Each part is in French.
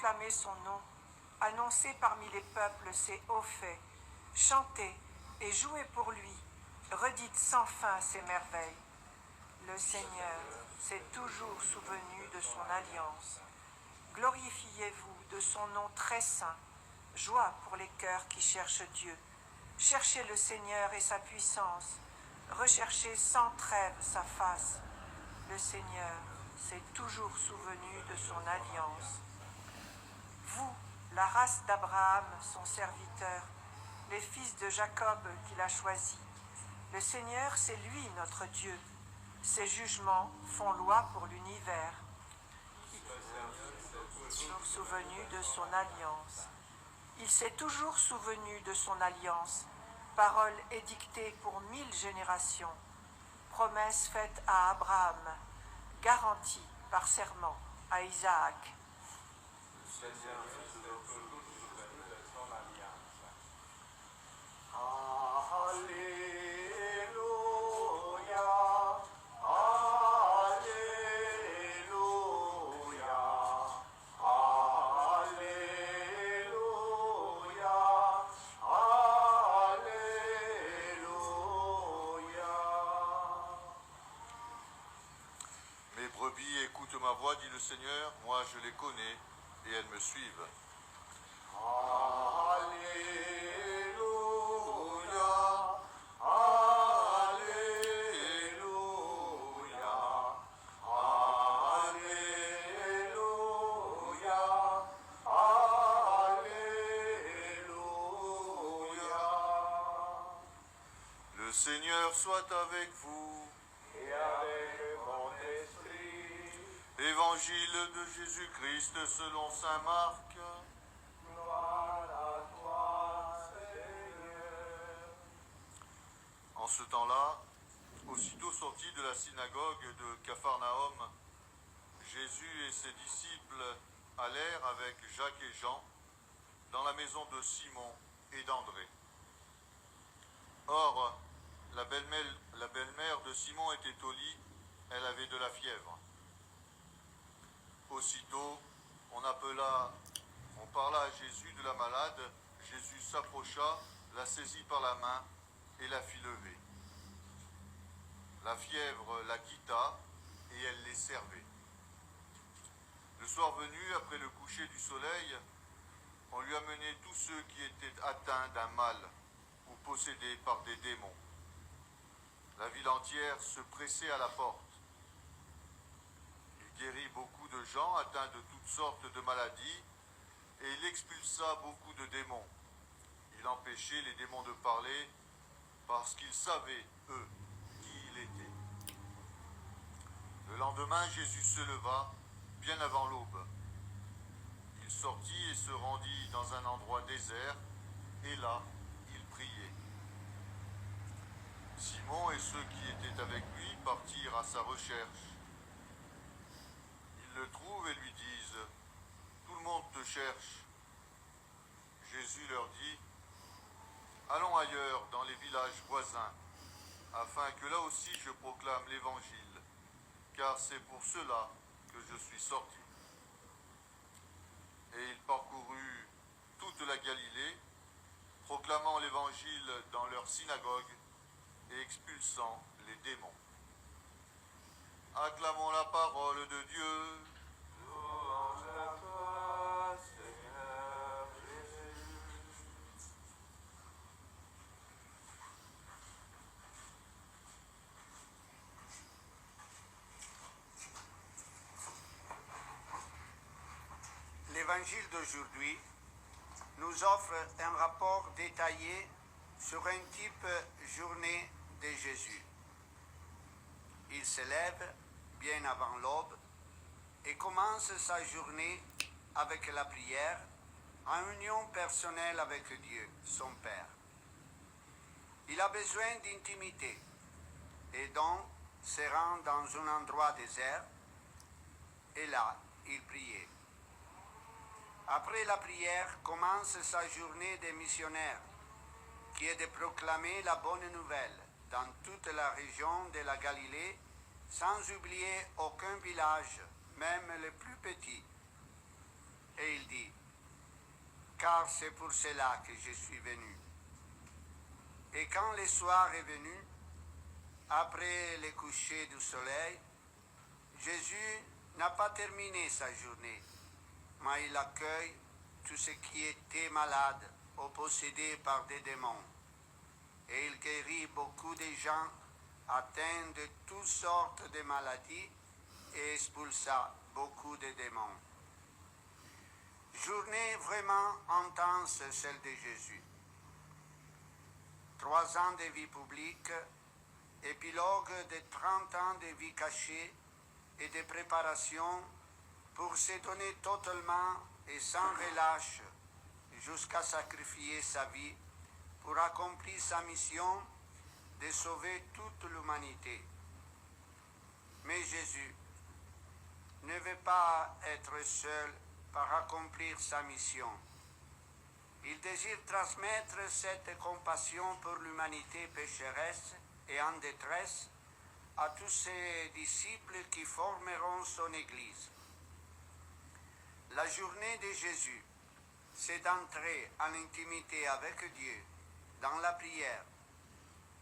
proclamez son nom, annoncez parmi les peuples ses hauts faits, chantez et jouez pour lui, redites sans fin ses merveilles. Le Seigneur s'est toujours souvenu de son alliance. Glorifiez-vous de son nom très saint, joie pour les cœurs qui cherchent Dieu. Cherchez le Seigneur et sa puissance, recherchez sans trêve sa face. Le Seigneur s'est toujours souvenu de son alliance. Vous, la race d'Abraham, son serviteur, les fils de Jacob qu'il a choisis, le Seigneur, c'est lui notre Dieu. Ses jugements font loi pour l'univers. Toujours souvenu de son alliance. Il s'est toujours souvenu de son alliance, parole édictée pour 1000 générations, promesse faite à Abraham, garantie par serment à Isaac. Mes brebis écoutent ma voix, dit le Seigneur, moi je les connais et elles me suivent. Alléluia, Alléluia, Alléluia, Alléluia. Le Seigneur soit avec vous. Et avec mon esprit. Évangile de Jésus-Christ selon saint Marc. Gloire à toi, Seigneur. En ce temps-là, aussitôt sorti de la synagogue de Capharnaüm, Jésus et ses disciples allèrent avec Jacques et Jean dans la maison de Simon et d'André. Or, la belle-mère de Simon était au lit, elle avait de la fièvre. Aussitôt, on parla à Jésus de la malade. Jésus s'approcha, la saisit par la main et la fit lever. La fièvre la quitta et elle les servait. Le soir venu, après le coucher du soleil, on lui amenait tous ceux qui étaient atteints d'un mal ou possédés par des démons. La ville entière se pressait à la porte. Il guérit beaucoup de gens atteints de toutes sortes de maladies et il expulsa beaucoup de démons. Il empêchait les démons de parler parce qu'ils savaient, eux, qui il était. Le lendemain, Jésus se leva bien avant l'aube. Il sortit et se rendit dans un endroit désert et là, il priait. Simon et ceux qui étaient avec lui partirent à sa recherche. Ils le trouvent et lui disent « Tout le monde te cherche ». Jésus leur dit « Allons ailleurs dans les villages voisins, afin que là aussi je proclame l'Évangile, car c'est pour cela que je suis sorti. » Et il parcourut toute la Galilée, proclamant l'Évangile dans leurs synagogues et expulsant les démons. Acclamons la parole de Dieu. Louange à toi, Seigneur Jésus. L'évangile d'aujourd'hui nous offre un rapport détaillé sur un type journée de Jésus. Il se lève bien avant l'aube et commence sa journée avec la prière en union personnelle avec Dieu, son Père. Il a besoin d'intimité et donc se rend dans un endroit désert et là, il priait. Après la prière commence sa journée de missionnaire, qui est de proclamer la bonne nouvelle dans toute la région de la Galilée, sans oublier aucun village, même le plus petit. Et il dit, car c'est pour cela que je suis venu. Et quand le soir est venu, après le coucher du soleil, Jésus n'a pas terminé sa journée, mais il accueille tous ceux qui étaient malades ou possédés par des démons. Et il guérit beaucoup de gens atteints de toutes sortes de maladies et expulsa beaucoup de démons. Journée vraiment intense, celle de Jésus. 3 ans de vie publique, épilogue de 30 ans de vie cachée et de préparation pour se donner totalement et sans relâche jusqu'à sacrifier sa vie pour accomplir sa mission de sauver toute l'humanité. Mais Jésus ne veut pas être seul pour accomplir sa mission. Il désire transmettre cette compassion pour l'humanité pécheresse et en détresse à tous ses disciples qui formeront son Église. La journée de Jésus, c'est d'entrer en intimité avec Dieu, dans la prière,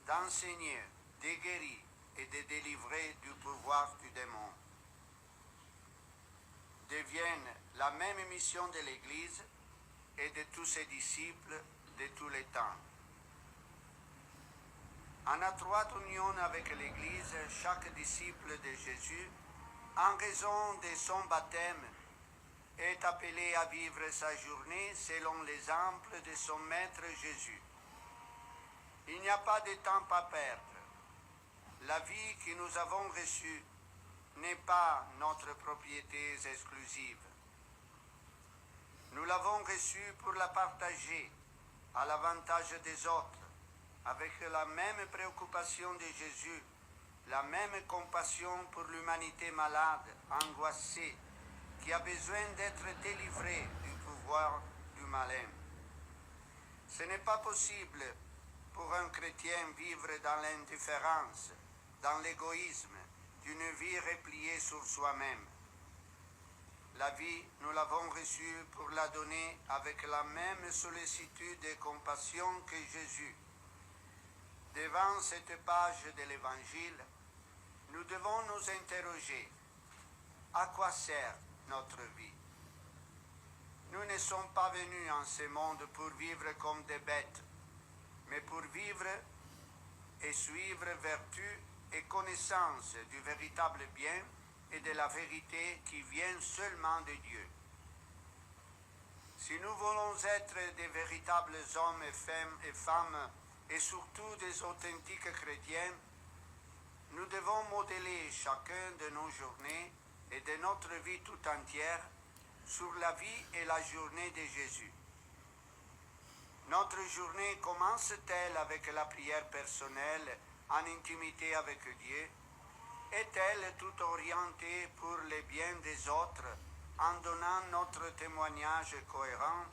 d'enseigner, de guérir et de délivrer du pouvoir du démon. Devienne la même mission de l'Église et de tous ses disciples de tous les temps. En étroite union avec l'Église, chaque disciple de Jésus, en raison de son baptême, est appelé à vivre sa journée selon l'exemple de son Maître Jésus. Il n'y a pas de temps à perdre. La vie que nous avons reçue n'est pas notre propriété exclusive. Nous l'avons reçue pour la partager à l'avantage des autres, avec la même préoccupation de Jésus, la même compassion pour l'humanité malade, angoissée, qui a besoin d'être délivrée du pouvoir du malin. Ce n'est pas possible pour un chrétien vivre dans l'indifférence, dans l'égoïsme, d'une vie repliée sur soi-même. La vie, nous l'avons reçue pour la donner avec la même sollicitude et compassion que Jésus. Devant cette page de l'Évangile, nous devons nous interroger. À quoi sert notre vie? Nous ne sommes pas venus en ce monde pour vivre comme des bêtes, mais pour vivre et suivre vertu et connaissance du véritable bien et de la vérité qui vient seulement de Dieu. Si nous voulons être des véritables hommes et femmes et surtout des authentiques chrétiens, nous devons modeler chacun de nos journées et de notre vie tout entière sur la vie et la journée de Jésus. Notre journée commence-t-elle avec la prière personnelle en intimité avec Dieu? Est-elle tout orientée pour le bien des autres en donnant notre témoignage cohérent